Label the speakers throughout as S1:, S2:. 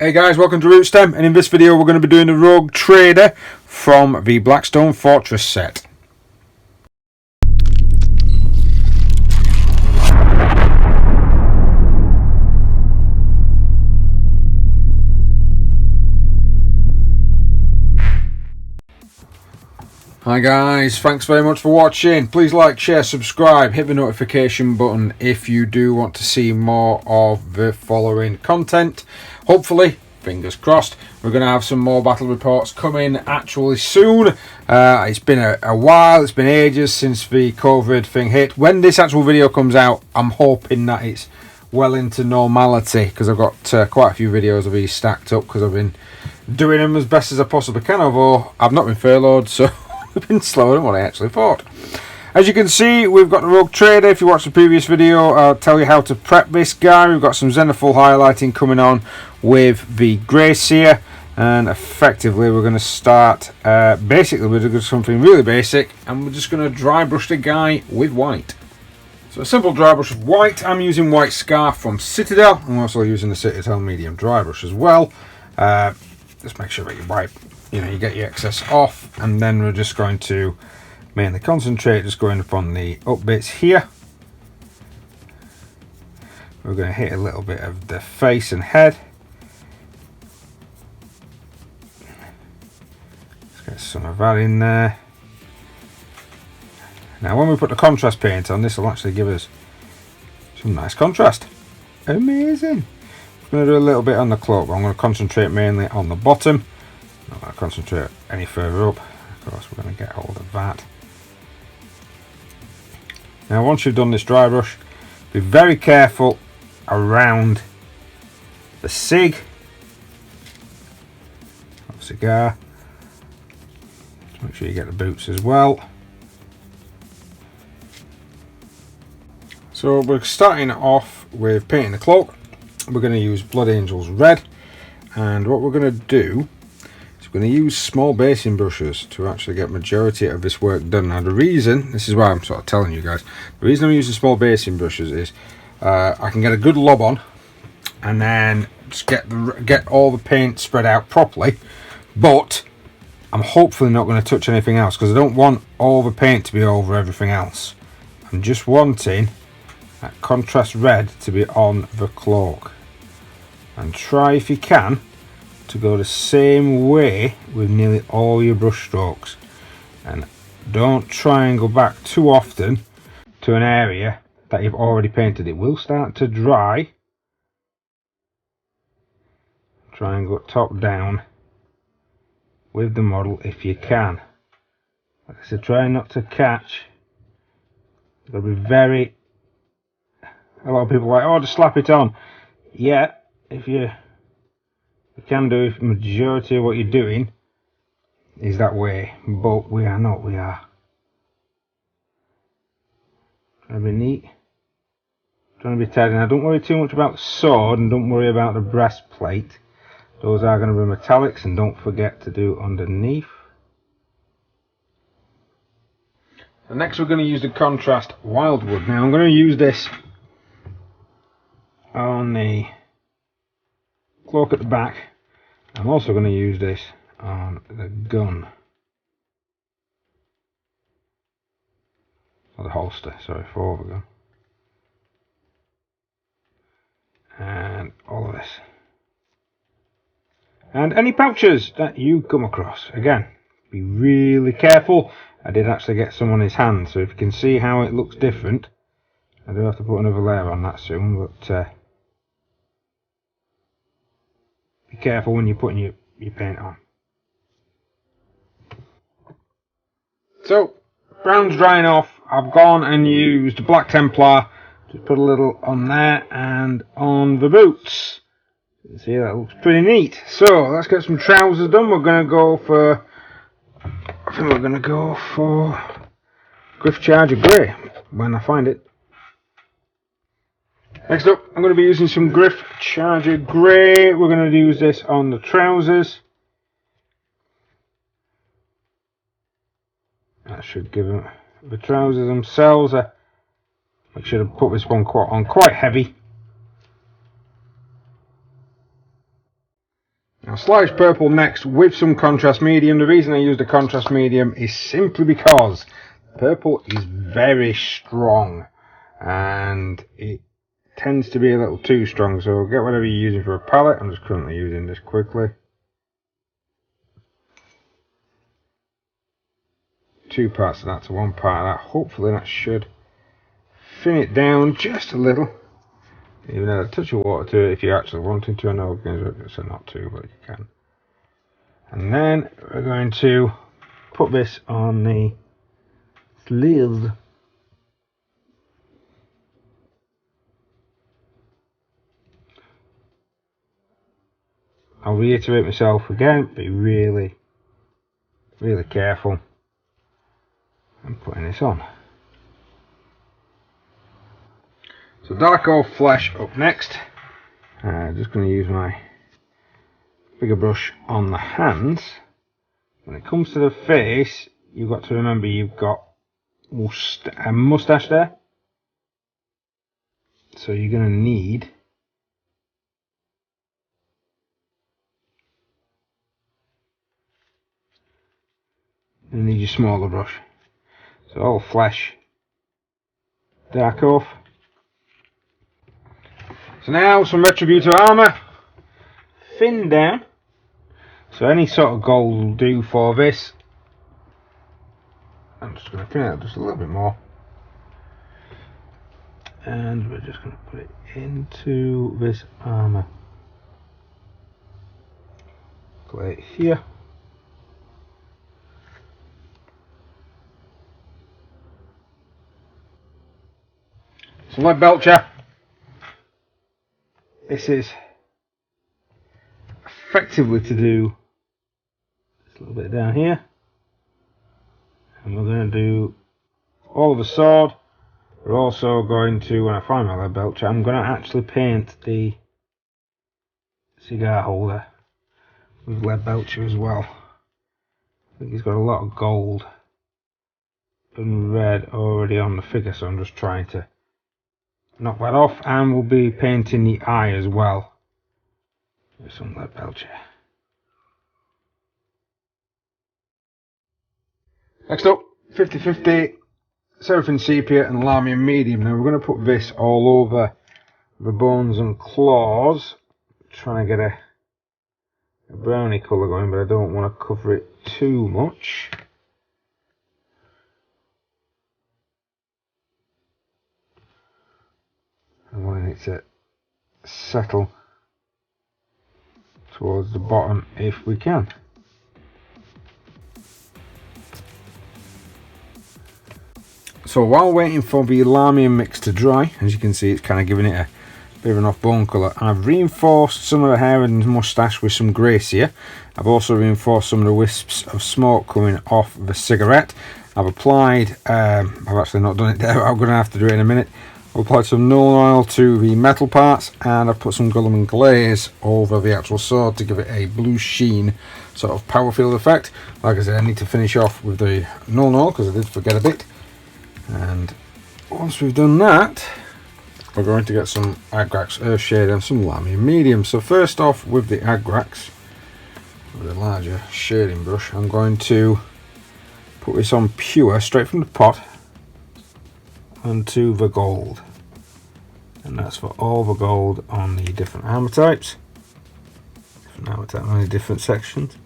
S1: Hey guys, welcome to Rootstem, and in this video we're going to be doing the Rogue Trader from the Blackstone Fortress set. Hi guys, thanks very much for watching. Please like, share, subscribe, hit the notification button if you do want to see more of the following content. Hopefully, fingers crossed, we're going to have some more battle reports coming actually soon. It's been a while, it's been ages since the COVID thing hit. When this actual video comes out, I'm hoping that it's well into normality, because I've got quite a few videos of these stacked up because I've been doing them as best as I possibly can, although I've not been furloughed, so I've been slower than what I actually thought. As you can see, we've got the Rogue Trader. If you watched the previous video, I'll tell you how to prep this guy. We've got some zenithal highlighting coming on with the Grey Seer, and effectively we're going to start, basically we're doing something really basic, and we're just going to dry brush the guy with white. So a simple dry brush of white. I'm using White Scarf from Citadel. I'm also using the Citadel medium dry brush as well. Just make sure that you wipe, you get your excess off, and then we're just going to mainly concentrate just going upon the up bits here. We're going to hit a little bit of the face and head. Let's get some of that in there. Now when we put the contrast paint on, this will actually give us some nice contrast. Amazing. I'm going to do a little bit on the cloak, but I'm going to concentrate mainly on the bottom. I'm not going to concentrate any further up. Of course, we're going to get hold of that. Now once you've done this dry brush, be very careful around the sig of cigar. Just make sure you get the boots as well. So we're starting off with painting the cloak. We're going to use Blood Angels Red, and what we're going to do is we're going to use small basing brushes to actually get majority of this work done. Now the reason, this is why I'm sort of telling you guys, the reason I'm using small basing brushes is I can get a good lob on and then just get all the paint spread out properly, but I'm hopefully not going to touch anything else because I don't want all the paint to be over everything else. I'm just wanting that contrast red to be on the cloak, and try if you can to go the same way with nearly all your brush strokes, and don't try and go back too often to an area that you've already painted. It will start to dry. Try and go top down with the model if you can. Like I said, try not to catch. There'll be a lot of people are like, oh, just slap it on. Yeah, if you can do, if the majority of what you're doing is that way, but we are not. We are trying to be neat, trying to be tidy. Now don't worry too much about the sword, and don't worry about the breastplate. Those are going to be metallics, and don't forget to do underneath. And next we're going to use the contrast Wildwood. Now I'm going to use this on the cloak at the back. I'm also going to use this on the gun, or the holster, sorry, for the gun, and all of this, and any pouches that you come across. Again, be really careful. I did actually get some on his hand, so if you can see how it looks different, I do have to put another layer on that soon, but be careful when you're putting your paint on. So, brown's drying off. I've gone and used Black Templar. Just put a little on there and on the boots. You can see that looks pretty neat. So, let's get some trousers done. We're going to go for, I think we're going to go for Griff Charger Grey when I find it. Next up, I'm going to be using some Griff Charger Grey. We're going to use this on the trousers. That should give them the trousers themselves. I should have put this one on quite heavy. Now slice purple next with some contrast medium. The reason I use the contrast medium is simply because purple is very strong and it tends to be a little too strong, so get whatever you're using for a palette. I'm just currently using this quickly. 2 parts of that to 1 part of that. Hopefully that should thin it down just a little. Even add a touch of water to it if you're actually wanting to. I know it's not to, but you can. And then we're going to put this on the sleeves. I'll reiterate myself again, be really careful and putting this on. So dark oak flesh up next. Just going to use my bigger brush on the hands. When it comes to the face, you've got to remember you've got a moustache there. So you're going to need your smaller brush. So all flesh, dark oak. So now some retributive armour, thin down, so any sort of gold will do for this. I'm just going to thin it out just a little bit more, and we're just going to put it into this armour. Play it here. So lead belcher. This is effectively to do just a little bit down here, and we're going to do all of the sword. We're also going to, when I find my lead belcher, I'm going to actually paint the cigar holder with lead belcher as well. I think he's got a lot of gold and red already on the figure, so I'm just trying to knock that off, and we'll be painting the eye as well with some lead belcher. Next up, 50-50 Seraphim Sepia and Lamy Medium. Now we're going to put this all over the bones and claws, trying to get a browny colour going, but I don't want to cover it too much. I want it to settle towards the bottom if we can. So while waiting for the lamy mix to dry, as you can see, it's kind of giving it a bit of an off-bone colour. I've reinforced some of the hair and moustache with some gracia. I've also reinforced some of the wisps of smoke coming off the cigarette. I've applied, I've actually not done it there, but I'm going to have to do it in a minute. I've applied some null oil to the metal parts, and I've put some Guilliman glaze over the actual sword to give it a blue sheen sort of power field effect. Like I said, I need to finish off with the null oil because I did forget a bit. And once we've done that, we're going to get some aggrex Earthshade and some lamy medium. So first off, with the aggrex, with a larger shading brush, I'm going to put this on pure, straight from the pot, onto the gold. And that's for all the gold on the different armour types. Different armour types on the different sections.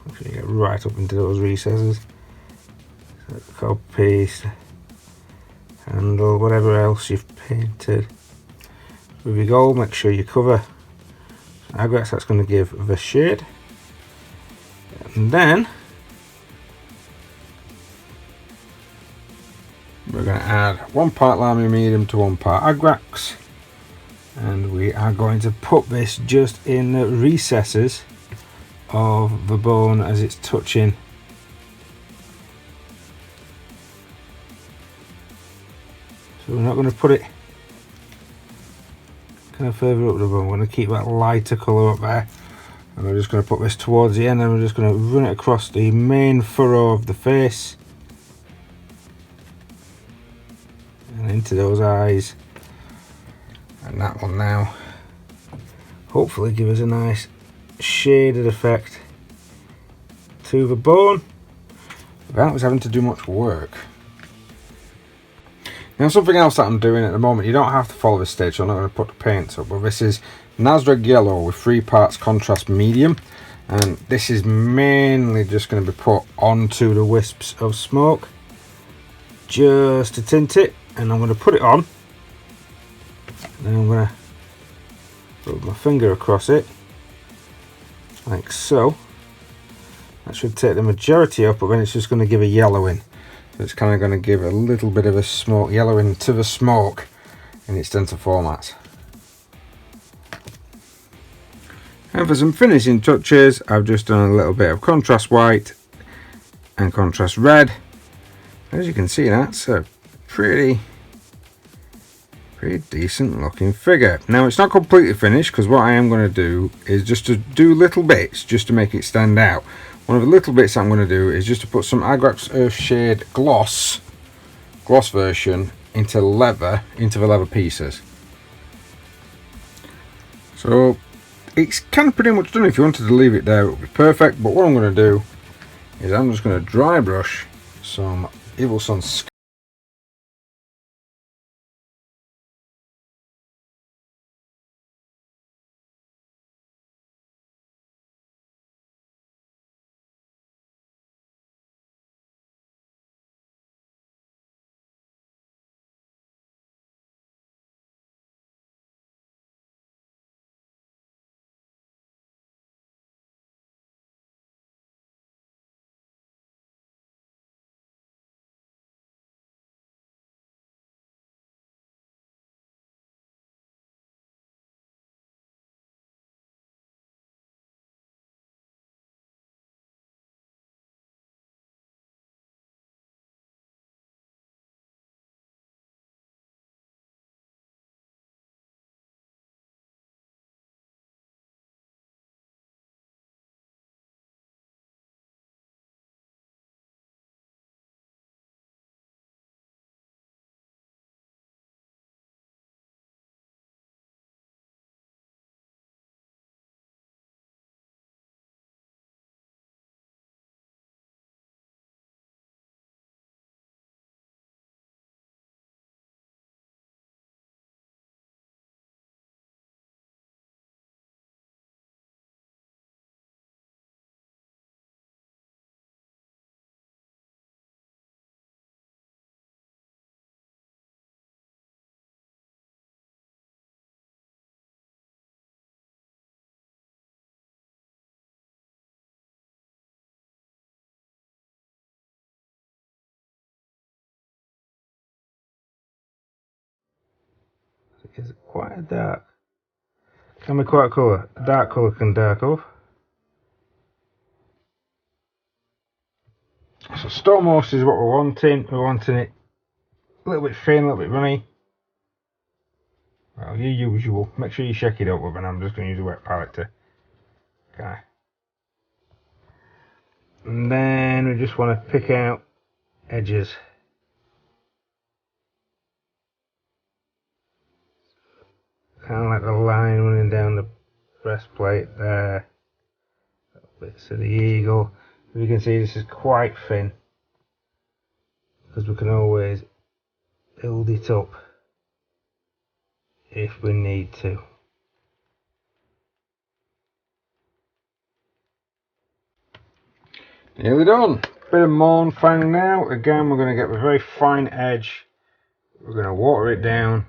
S1: Make sure you get right up into those recesses. Copy, paste, handle, whatever else you've painted with your gold, make sure you cover aggrex. That's going to give the shade. And then we're going to add 1 part lamy medium to 1 part aggrex, and we are going to put this just in the recesses of the bone as it's touching So we're not going to put it kind of further up the bone. We're going to keep that lighter colour up there. And we're just going to put this towards the end, and we're just going to run it across the main furrow of the face. And into those eyes. And that one now. Hopefully give us a nice shaded effect to the bone without us having to do much work. Now, something else that I'm doing at the moment, you don't have to follow this stage, so I'm not going to put the paints up, but this is Janus Draik yellow with 3 parts contrast medium, and this is mainly just going to be put onto the wisps of smoke just to tint it, and I'm going to put it on, and then I'm going to rub my finger across it like so. That should take the majority up, but then it's just going to give a yellowing. So it's kind of going to give a little bit of a smoke yellowing to the smoke in its stencil formats. And for some finishing touches, I've just done a little bit of contrast white and contrast red. As you can see, that's a pretty decent looking figure. Now, it's not completely finished, because what I am going to do is just to do little bits just to make it stand out. One of the little bits I'm going to do is just to put some aggrex Earthshade gloss version into the leather pieces. So it's kind of pretty much done. If you wanted to leave it there, it would be perfect, but what I'm going to do is I'm just going to dry brush some Evil Sun is quite a dark. Can be quite a colour. A dark colour can dark off. So Stormhost is what we're wanting. We're wanting it a little bit thin, a little bit runny. Well, your usual. Make sure you shake it up with, and I'm just going to use a wet palette to. Okay. And then we just want to pick out edges. Kind of like the line running down the breastplate there. Bits of the eagle. As you can see, this is quite thin, because we can always build it up if we need to. Nearly done. Bit of Morn Fang now. Again, we're going to get a very fine edge. We're going to water it down,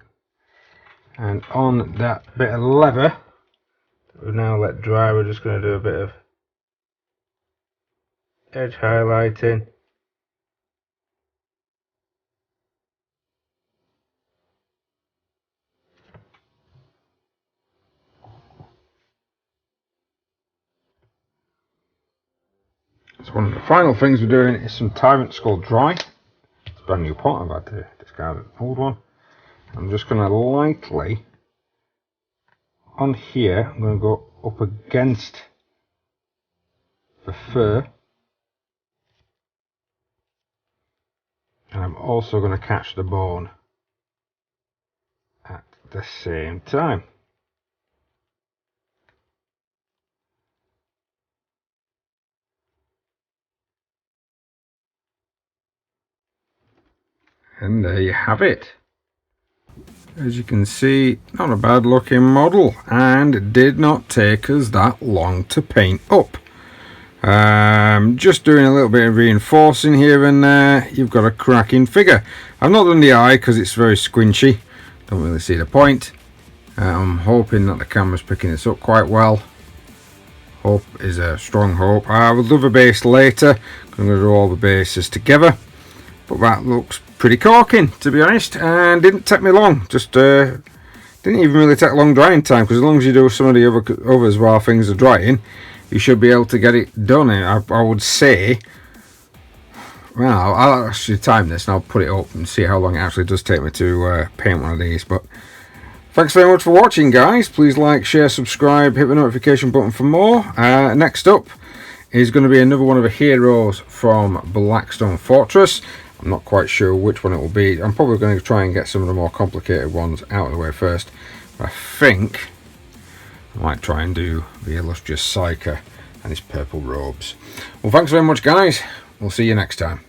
S1: and on that bit of leather that we've now let dry, we're just going to do a bit of edge highlighting. So one of the final things we're doing is some Tyrant Skull Dry. It's a brand new pot. I've had to discard an old one. I'm just going to lightly, on here, I'm going to go up against the fur, and I'm also going to catch the bone at the same time. And there you have it. As you can see, not a bad looking model, and it did not take us that long to paint up. Just doing a little bit of reinforcing here and there, you've got a cracking figure. I've not done the eye because it's very squinchy, don't really see the point. I'm hoping that the camera's picking this up quite well. Hope is a strong hope. I will do the base later. I'm going to do all the bases together, but that looks pretty corking, to be honest, and didn't take me long. Just didn't even really take long drying time, because as long as you do some of the others while things are drying, you should be able to get it done. I would say, well, I'll actually time this and I'll put it up and see how long it actually does take me to paint one of these. But thanks very much for watching, guys. Please like, share, subscribe, hit the notification button for more. Next up is going to be another one of the heroes from Blackstone Fortress. I'm not quite sure which one it will be. I'm probably going to try and get some of the more complicated ones out of the way first. But I think I might try and do the illustrious Psyker and his purple robes. Well, thanks very much, guys. We'll see you next time.